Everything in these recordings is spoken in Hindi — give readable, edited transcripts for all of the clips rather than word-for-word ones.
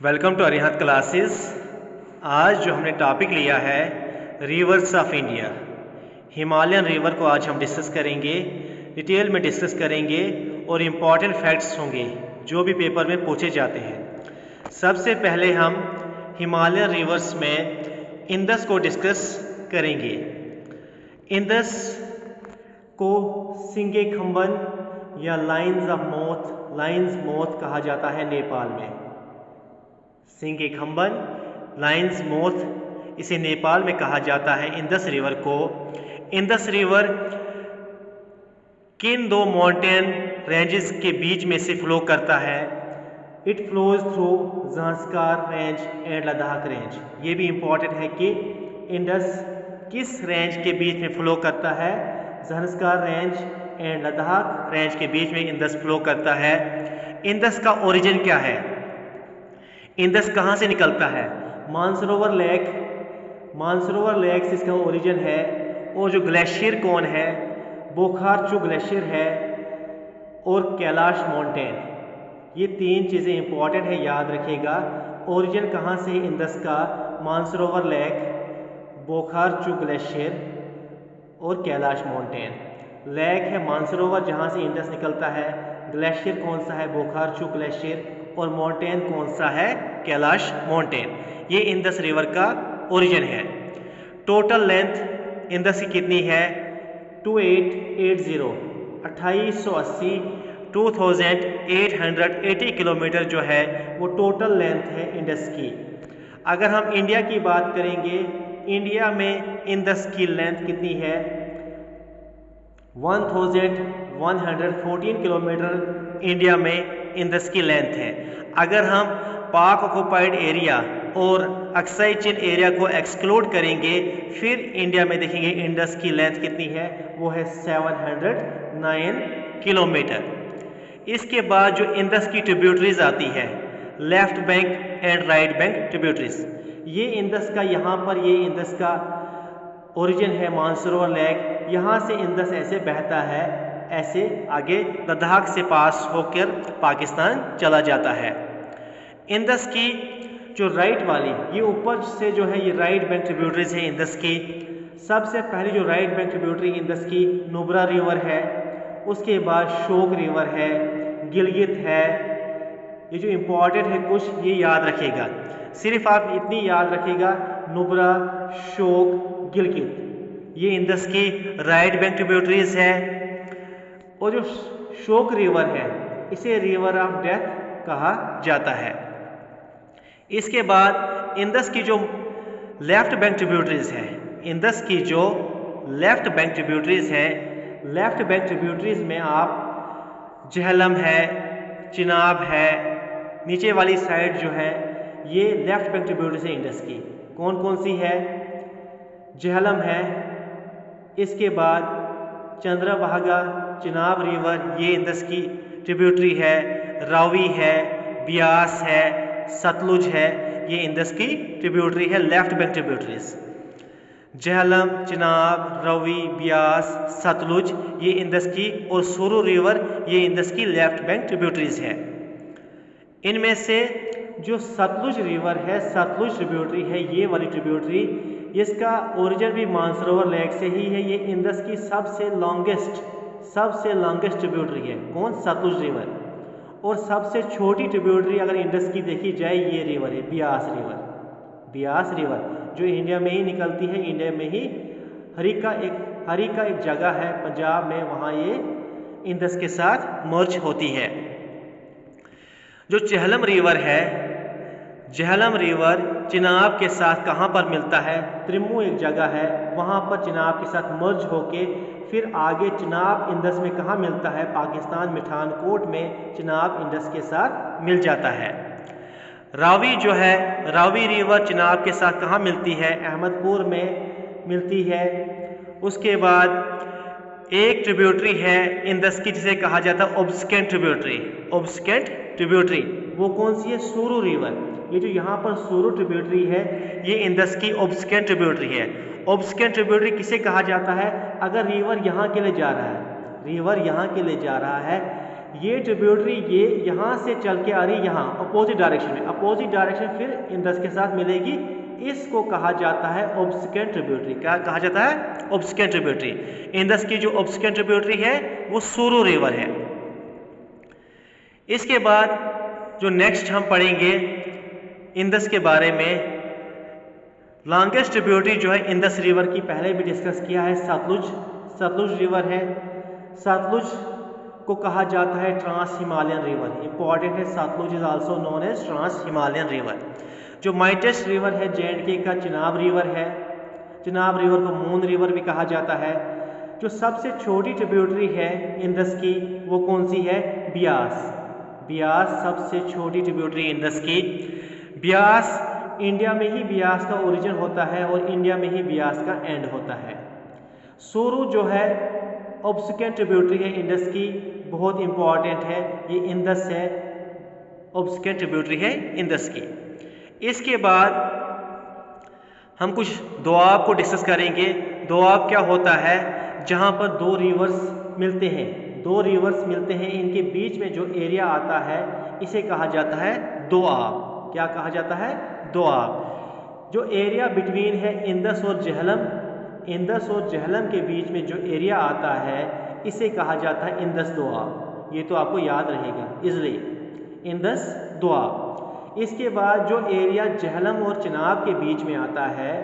Welcome to Arihant classes. आज जो हमने टॉपिक लिया है reverse of India, Himalayan river को आज हम डिस्कस करेंगे, डिटेल में डिस्कस करेंगे और इम्पॉर्टेंट फैक्ट्स होंगे जो भी पेपर में पूछे जाते हैं। सबसे पहले हम हिमालयन रिवर्स में इंदस को डिस्कस करेंगे। इंदस को सिंगे खंबन या लाइन्स मौत कहा जाता है नेपाल में। सिंगे खंबन, लाइन्स मौत, इसे नेपाल में कहा जाता है इंदस रिवर को। इंदस रिवर किन दो माउंटेन रेंजेस के बीच में से फ्लो करता है? It flows through Zanskar range and Ladakh range. ये भी इंपॉर्टेंट है कि इंडस किस रेंज के बीच में फ्लो करता है? Zanskar range and Ladakh range के बीच में इंदस फ्लो करता है। इंदस का ओरिजिन क्या है? इंदस कहाँ से निकलता है? मानसरोवर लेक से इसका ओरिजिन है। और जो ग्लेशियर कौन है? बोखारचू ग्लेशियर है और कैलाश माउंटेन। ये तीन चीज़ें इंपॉर्टेंट है, याद रखिएगा। ओरिजिन कहाँ से इंदस का? मानसरोवर लेक, बोखारचू ग्लेशियर और कैलाश माउंटेन। लेक है मानसरोवर जहाँ से इंदस निकलता है, ग्लेशियर कौन सा है? बोखारचू ग्लेशियर, और माउंटेन कौन सा है? कैलाश माउंटेन। ये इंदस रिवर का ओरिजिन है। टोटल लेंथ इंदस की कितनी है? 2880 2880 किलोमीटर जो है वो टोटल लेंथ है इंडस की। अगर हम इंडिया की बात करेंगे, इंडिया में इंदस की लेंथ कितनी है? 1114 किलोमीटर इंडिया में इंदस की लेंथ है। अगर हम पाक ऑक्युपाइड एरिया और अक्साई चिन एरिया को एक्सक्लूड करेंगे, फिर इंडिया में देखेंगे इंडस की लेंथ कितनी है? वो है 709 किलोमीटर। इसके बाद जो इंदस की ट्रिब्यूटरीज आती है, left bank and right bank tributaries, ये इंदस का यहाँ पर ये इंदस का ओरिजिन है मानसरोवर लेक। यहाँ से इंदस ऐसे बहता है, ऐसे आगे लद्दाख से पास होकर पाकिस्तान चला जाता है। इंदस की जो राइट वाली, ये ऊपर से जो है ये राइट बैंक ट्रिब्यूटरीज है इंदस की। सबसे पहली जो राइट बैंक ट्रिब्यूटरी इंदस की नुब्रा रिवर है, उसके बाद शोक रिवर है, गिलगित है। ये जो इम्पोर्टेंट है कुछ ये याद रखिएगा, सिर्फ आप इतनी याद रखिएगा, नुब्रा, शोक, गिलगित, ये इंदस की राइट बैंक ट्रिब्यूटरीज है। और जो शोक रिवर है इसे रिवर ऑफ डेथ कहा जाता है। इसके बाद इंदस की जो लेफ्ट बैंक ट्रिब्यूटरीज है, इंदस की जो लेफ्ट बैंक ट्रिब्यूटरीज है, लेफ्ट बैंक ट्रिब्यूटरीज में आप झेलम है, चिनाब है, नीचे वाली साइड जो है ये लेफ्ट बैंक ट्रिब्यूटरीज है इंडस की। कौन कौन सी है? झेलम है, इसके बाद चंद्रभागा, चिनाब रिवर, ये इंदस की ट्रिब्यूटरी है। रावी है, ब्यास है, सतलुज है, ये इंदस की ट्रिब्यूटरी है, left bank tributaries. Jhelum, Chenab, Ravi, Beas, Sutlej, ये इंदस की, और सुरु रिवर, ये इंदस की लेफ्ट बैंक ट्रिब्यूटरीज है। इनमें से जो सतलुज रिवर है, सतलुज ट्रिब्यूटरी है, ये वाली ट्रिब्यूटरी, इसका ओरिजिन भी मानसरोवर लेक से ही है। ये इंदस की सबसे लॉन्गेस्ट ट्रिब्यूटरी है। कौन? सतलुज रिवर। और सबसे छोटी ट्रिब्यूटरी अगर इंडस की देखी जाए, ये रिवर है ब्यास रिवर, जो इंडिया में ही निकलती है। इंडिया में ही हरी का एक जगह है पंजाब में, वहाँ ये इंदस के साथ मर्ज होती है। जो झेलम रिवर है, झेलम रिवर चिनाब के साथ कहाँ पर मिलता है? त्रिम्मू एक जगह है, वहाँ पर चिनाब के साथ मर्ज होके फिर आगे चिनाब इंदस में कहाँ मिलता है? पाकिस्तान मिठानकोट में चिनाब इंदस के साथ मिल जाता है। रावी जो है, रावी रिवर चिनाब के साथ कहाँ मिलती है? अहमदपुर में मिलती है। उसके बाद एक ट्रिब्यूटरी है इंदस की जिसे कहा जाता है ओब्सकेंट ट्रिब्यूटरी, वो कौन सी है? सुरु रिवर। ये जो यहाँ पर सुरु ट्रिब्यूटरी है, ये इंदस की ओब्सकेंट ट्रिब्यूटरी है। ओब्सकेंट ट्रिब्यूटरी किसे कहा जाता है? अगर रिवर यहाँ के लिए जा रहा है, ये ट्रिब्यूटरी ये यहाँ से चल के आ रही है यहाँ अपोजिट डायरेक्शन में, अपोजिट डायरेक्शन फिर इंडस के साथ मिलेगी, इसको कहा जाता है ऑब्सिक्वेंट ट्रिब्यूटरी। क्या कहा जाता है? Obsequent tributary. इंडस की जो ऑब्सिक्वेंट ट्रिब्यूटरी है वो सूरू रिवर है। इसके बाद जो नेक्स्ट हम पढ़ेंगे इंडस के बारे में, लॉन्गेस्ट ट्रिब्यूटरी जो है इंडस रिवर की पहले भी डिस्कस किया है, सतलुज। सतलुज रिवर है। सतलुज को कहा जाता है ट्रांस हिमालयन रिवर, इंपॉर्टेंट है। Sutlej is also known as trans Himalayan river. जो माइटेस्ट रिवर है J&K का चिनाब रिवर है। चिनाब रिवर को मून रिवर भी कहा जाता है। जो सबसे छोटी ट्रिब्यूटरी है इंडस की वो कौन सी है? ब्यास। ब्यास सबसे छोटी ट्रिब्यूटरी इंडस की। ब्यास इंडिया में ही ब्यास का ओरिजिन होता है और इंडिया में ही ब्यास का एंड होता है। सूरू जो है ऑब्सिक्वेंट ट्रिब्यूटरी है इंडस की, बहुत इंपॉर्टेंट है। ये इंडस है, ऑब्सिक्वेंट ट्रिब्यूटरी है इंडस की। इसके बाद हम कुछ दोआब को डिस्कस करेंगे। दोआब क्या होता है? जहाँ पर दो रिवर्स मिलते हैं, दो रिवर्स मिलते हैं, इनके बीच में जो एरिया आता है इसे कहा जाता है दोआब। क्या कहा जाता है? दोआब। जो एरिया बिटवीन है इंडस और झेलम, इंडस और झेलम के बीच में जो एरिया आता है इसे कहा जाता है इंडस दोआब। ये तो आपको याद रहेगा इसलिए इंडस दोआब। इसके बाद जो एरिया झेलम और चिनाब के बीच में आता है,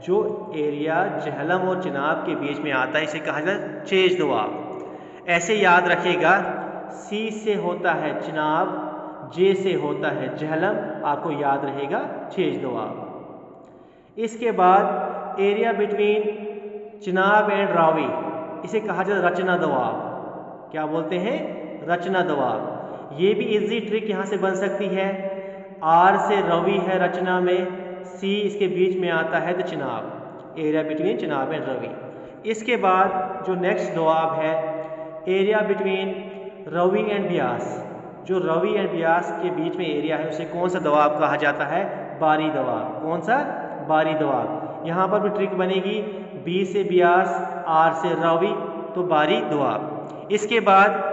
जो एरिया झेलम और चिनाब के बीच में आता है इसे कहा जाता है चेज दोआब। ऐसे याद रखेगा, सी से होता है चिनाब, जे से होता है झेलम, आपको याद रहेगा चेज दोआब। इसके बाद area between Chenab and Ravi इसे कहा जाता है रचना दोआब। क्या बोलते हैं? रचना दोआब। ये भी इजी ट्रिक यहाँ से बन सकती है। आर से रवि है रचना में, सी इसके बीच में आता है तो Chenab, area between Chenab and Ravi. इसके बाद जो नेक्स्ट दोआब है area between Ravi and Beas, जो रवि एंड ब्यास के बीच में एरिया है उसे कौन सा दोआब कहा जाता है? बारी दोआब। कौन सा? बारी दोआब। यहाँ पर भी ट्रिक बनेगी, बी से ब्यास, आर से रवि, तो बारी दोआब। इसके बाद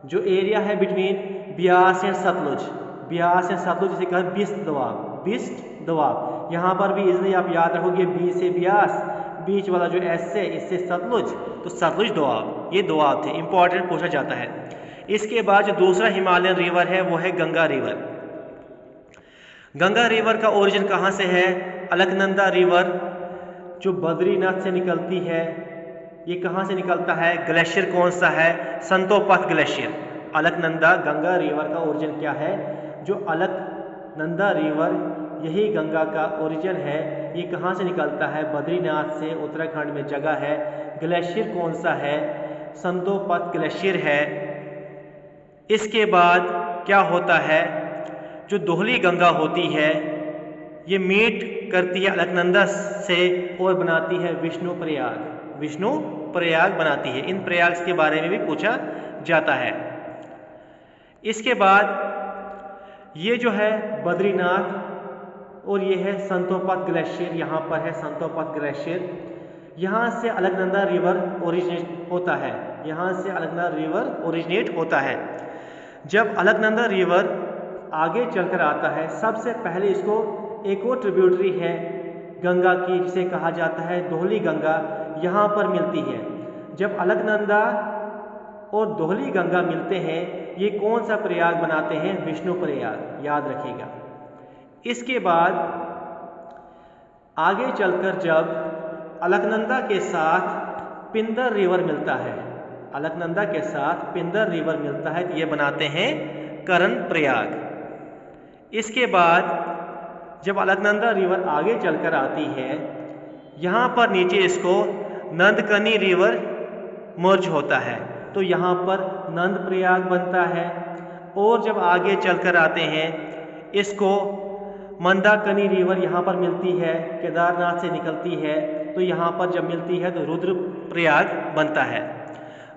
जो एरिया है between Beas and Sutlej, Beas and Sutlej इसे कहा बिस्ट दोआब, बिस्ट दोआब। यहाँ पर भी इसलिए आप याद रखोगे बी से ब्यास, बीच वाला जो एस है इससे सतलुज, तो सतलुज दोआब। ये दोआब थे, इंपॉर्टेंट पूछा जाता है। इसके बाद जो दूसरा हिमालयन रिवर है वो है गंगा रिवर। गंगा रिवर का ओरिजिन कहाँ से है? अलकनंदा रिवर जो बद्रीनाथ से निकलती है, ये कहाँ से निकलता है? ग्लेशियर कौन सा है? संतोपथ ग्लेशियर। अलकनंदा गंगा रिवर का ओरिजिन क्या है? जो अलकनंदा रिवर यही गंगा का ओरिजिन है। ये कहाँ से निकलता है? बद्रीनाथ से, उत्तराखंड में जगह है। ग्लेशियर कौन सा है? संतोपथ ग्लेशियर है। इसके बाद क्या होता है? जो दोहली गंगा होती है ये मीट करती है अलकनंदा से और बनाती है विष्णु प्रयाग, विष्णु प्रयाग बनाती है। इन प्रयाग के बारे में भी पूछा जाता है। इसके बाद ये जो है बद्रीनाथ और ये है संतोपथ ग्लेशियर, यहाँ पर है संतोपथ ग्लेशियर। यहाँ से अलकनंदा रिवर ओरिजिनेट होता है, यहाँ से अलकनंदा रिवर ओरिजिनेट होता है। जब अलकनंदा रिवर आगे चलकर आता है, सबसे पहले इसको एक और ट्रिब्यूटरी है गंगा की जिसे कहा जाता है दोहली गंगा, यहाँ पर मिलती है। जब अलकनंदा और दोहली गंगा मिलते हैं ये कौन सा प्रयाग बनाते हैं? विष्णु प्रयाग, याद रखिएगा। इसके बाद आगे चलकर जब अलकनंदा के साथ पिंदर रिवर मिलता है, अलकनंदा के साथ पिंदर रिवर मिलता है तो ये बनाते हैं करण प्रयाग। इसके बाद जब अलकनंदा रिवर आगे चलकर आती है, यहाँ पर नीचे इसको नंदकनी रिवर मर्ज होता है तो यहाँ पर नंद प्रयाग बनता है। और जब आगे चलकर आते हैं इसको मंदाकनी रिवर यहाँ पर मिलती है, केदारनाथ से निकलती है तो यहाँ पर जब मिलती है तो रुद्र प्रयाग बनता है।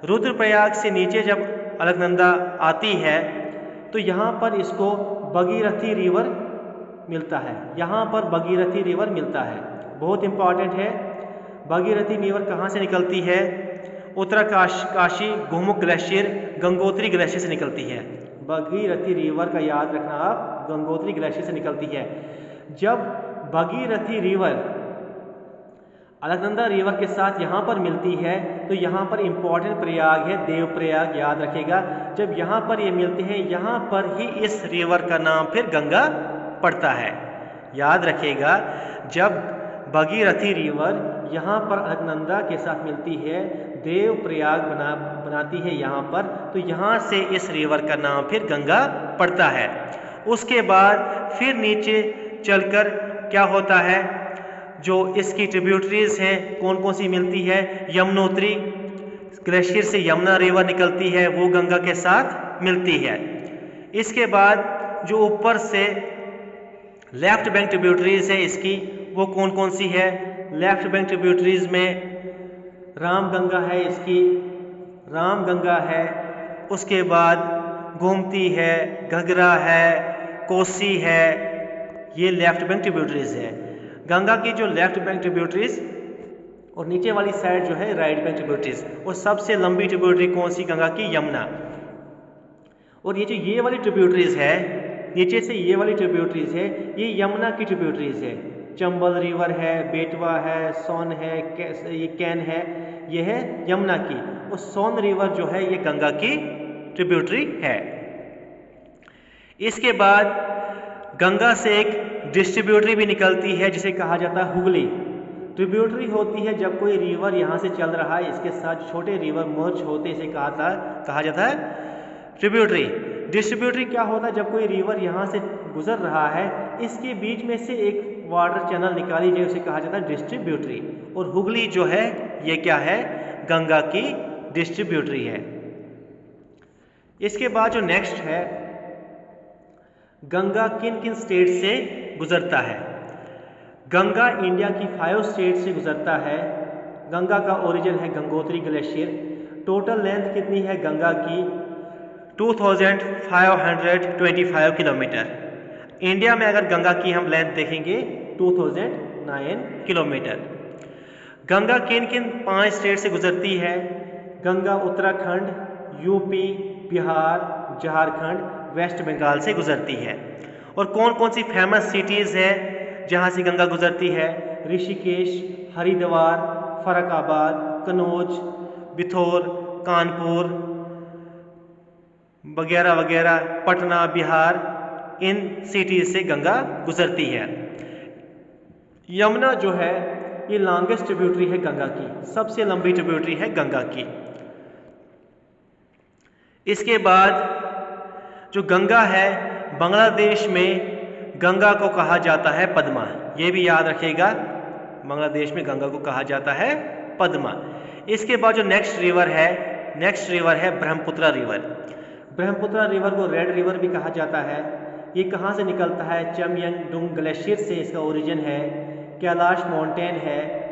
रुद्र प्रयाग से नीचे जब अलकनंदा आती है तो यहाँ पर इसको भगीरथी रिवर मिलता है, यहाँ पर भगीरथी रिवर मिलता है, बहुत इंपॉर्टेंट है। भगीरथी रिवर कहाँ से निकलती है उत्तरकाशी गोमुख ग्लेशियर गंगोत्री ग्लेशियर से निकलती है। भगीरथी रिवर का याद रखना आप, गंगोत्री ग्लेशियर से निकलती है। जब भगीरथी रिवर अलकनंदा रिवर के साथ यहाँ पर मिलती है तो यहाँ पर इंपॉर्टेंट प्रयाग है देवप्रयाग, याद रखेगा। जब यहाँ पर ये मिलते हैं, यहाँ पर ही इस रिवर का नाम फिर गंगा पड़ता है, याद रखेगा। जब भगीरथी रिवर यहाँ पर अलकनंदा के साथ मिलती है, देवप्रयाग बनाती है यहाँ पर, तो यहाँ से इस रिवर का नाम फिर गंगा पड़ता है। उसके बाद फिर नीचे चलकर क्या होता है, जो इसकी ट्रिब्यूटरीज हैं कौन कौन सी मिलती है, यमुनोत्री ग्लेशियर से यमुना रिवर निकलती है, वो गंगा के साथ मिलती है। इसके बाद जो ऊपर से लेफ्ट बैंक ट्रिब्यूटरीज है इसकी, वो कौन कौन सी है। लेफ्ट बैंक ट्रिब्यूटरीज में राम गंगा है, इसकी राम गंगा है, उसके बाद गोमती है, घघरा है, कोसी है, ये लेफ्ट बैंक ट्रिब्यूटरीज है। गंगा की जो लेफ्ट बैंक ट्रिब्यूटरीज और नीचे वाली साइड जो है राइट बैंक ट्रिब्यूटरीज, और सबसे लंबी ट्रिब्यूटरी कौन सी, गंगा की यमुना। और ये जो ये वाली ट्रिब्यूटरीज है, नीचे से ये वाली ट्रिब्यूटरीज है, ये यमुना की ट्रिब्यूटरीज है। चंबल रिवर है, बेटवा है, सोन है, ये कैन है, ये है यमुना की। और सोन रिवर जो है ये गंगा की ट्रिब्यूटरी है। इसके बाद गंगा से एक डिस्ट्रीब्यूटरी भी निकलती है जिसे कहा जाता है हुगली। ट्रिब्यूटरी होती है जब कोई रिवर यहाँ से चल रहा है, इसके साथ छोटे रिवर मर्ज होते, इसे कहा जाता है ट्रिब्यूटरी। डिस्ट्रीब्यूटरी क्या होता है, जब कोई रिवर यहाँ से गुजर रहा है, इसके बीच में से एक वाटर चैनल निकाली जाए, उसे कहा जाता है डिस्ट्रीब्यूटरी। और हुगली जो है ये क्या है, गंगा की डिस्ट्रीब्यूटरी है। इसके बाद जो नेक्स्ट है, गंगा किन किन स्टेट से गुजरता है। गंगा इंडिया की 5 स्टेट से गुजरता है। गंगा का ओरिजिन है गंगोत्री ग्लेशियर। टोटल लेंथ कितनी है गंगा की, 2525 किलोमीटर। इंडिया में अगर गंगा की हम लेंथ देखेंगे 2009 किलोमीटर। गंगा किन किन 5 स्टेट से गुजरती है। गंगा उत्तराखंड, यूपी, बिहार, झारखंड, वेस्ट बंगाल से गुजरती है। और कौन कौन सी फेमस सिटीज़ है जहाँ से गंगा गुजरती है, ऋषिकेश, हरिद्वार, फरुखाबाद, कन्नौज, बिथोर, कानपुर वगैरह वगैरह, पटना, बिहार, इन सिटीज से गंगा गुजरती है। यमुना जो है ये लॉन्गेस्ट ट्रिब्यूटरी है गंगा की, सबसे लंबी ट्रिब्यूटरी है गंगा की। इसके बाद जो गंगा है, बांग्लादेश में गंगा को कहा जाता है पद्मा, ये भी याद रखिएगा, बांग्लादेश में गंगा को कहा जाता है पद्मा। इसके बाद जो नेक्स्ट रिवर है ब्रह्मपुत्र रिवर। ब्रह्मपुत्र रिवर को रेड रिवर भी कहा जाता है। ये कहाँ से निकलता है, चमयंगडुंग ग्लेशियर से इसका ओरिजिन है। कैलाश माउंटेन है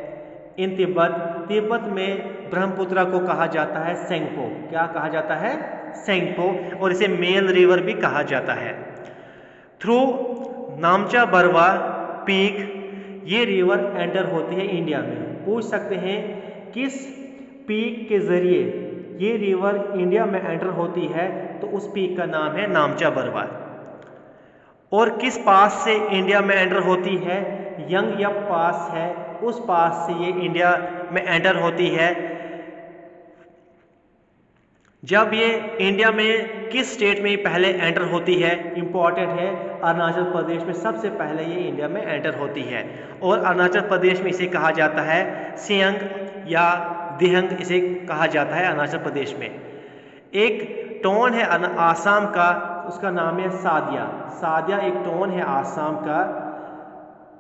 इन तिब्बत में ब्रह्मपुत्र को कहा जाता है सेंगपो। क्या कहा जाता है, सेंगपो। और इसे मेल रिवर भी कहा जाता है। थ्रू नामचा बरवा पीक ये रिवर एंटर होती है इंडिया में। पूछ सकते हैं किस पीक के जरिए ये रिवर इंडिया में एंटर होती है, तो उस पीक का नाम है नामचा बरवा। और किस पास से इंडिया में एंटर होती है, यंग यप पास है, उस पास से ये इंडिया में एंटर होती है। जब ये इंडिया में किस स्टेट में पहले एंटर होती है, इंपॉर्टेंट है, अरुणाचल प्रदेश में सबसे पहले ये इंडिया में एंटर होती है। और अरुणाचल प्रदेश में इसे कहा जाता है सियांग या दिहंग, इसे कहा जाता है अरुणाचल प्रदेश में। एक टोन है आसाम का, उसका नाम है सादिया। सादिया एक टोन है आसाम का,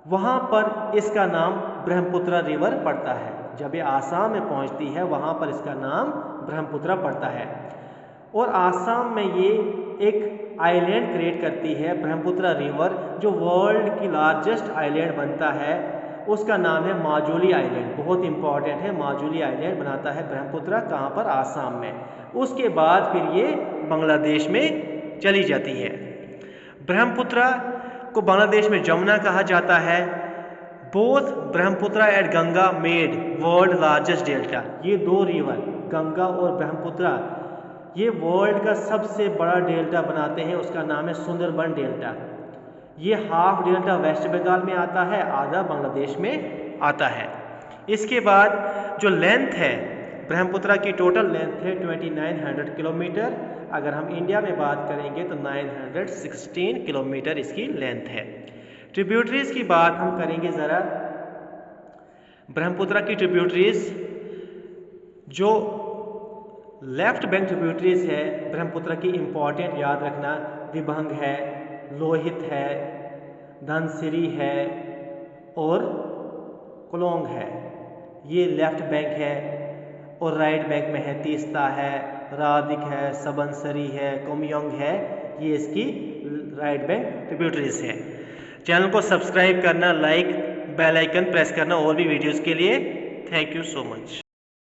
वहाँ पर इसका नाम ब्रह्मपुत्र रिवर पड़ता है। जब ये आसाम में पहुँचती है वहाँ पर इसका नाम ब्रह्मपुत्र पड़ता है। और आसाम में ये एक आइलैंड क्रिएट करती है ब्रह्मपुत्र रिवर, जो वर्ल्ड की लार्जेस्ट आइलैंड बनता है। उसका नाम है माजुली आइलैंड, बहुत इंपॉर्टेंट है। माजुली आइलैंड बनाता है ब्रह्मपुत्र, कहाँ पर, आसाम में। उसके बाद फिर ये बांग्लादेश में चली जाती है। ब्रह्मपुत्र को बांग्लादेश में जमुना कहा जाता है। Both Brahmaputra and Ganga made world largest delta. ये दो रिवर गंगा और ब्रह्मपुत्र ये वर्ल्ड का सबसे बड़ा डेल्टा बनाते हैं, उसका नाम है सुंदरबन डेल्टा। ये हाफ डेल्टा वेस्ट बंगाल में आता है, आधा बांग्लादेश में आता है। इसके बाद जो लेंथ है ब्रह्मपुत्र की टोटल लेंथ है 2900 किलोमीटर। अगर हम इंडिया में बात करेंगे तो 916 किलोमीटर इसकी लेंथ है। ट्रिब्यूटरीज की बात हम करेंगे ज़रा। ब्रह्मपुत्र की ट्रिब्यूटरीज जो लेफ्ट बैंक ट्रिब्यूटरीज है ब्रह्मपुत्र की इम्पॉर्टेंट याद रखना, दिबांग है, लोहित है, धनसिरी है और कुलोंग है। ये लेफ्ट बैंक है। और राइट बैंक में है तीस्ता है, राधिक है, सबनसरी है, कोमयोंग है। ये इसकी राइट बैंक ट्रिब्यूटरीज है। चैनल को सब्सक्राइब करना, लाइक, बेल आइकन प्रेस करना और भी वीडियोस के लिए। Thank you so much.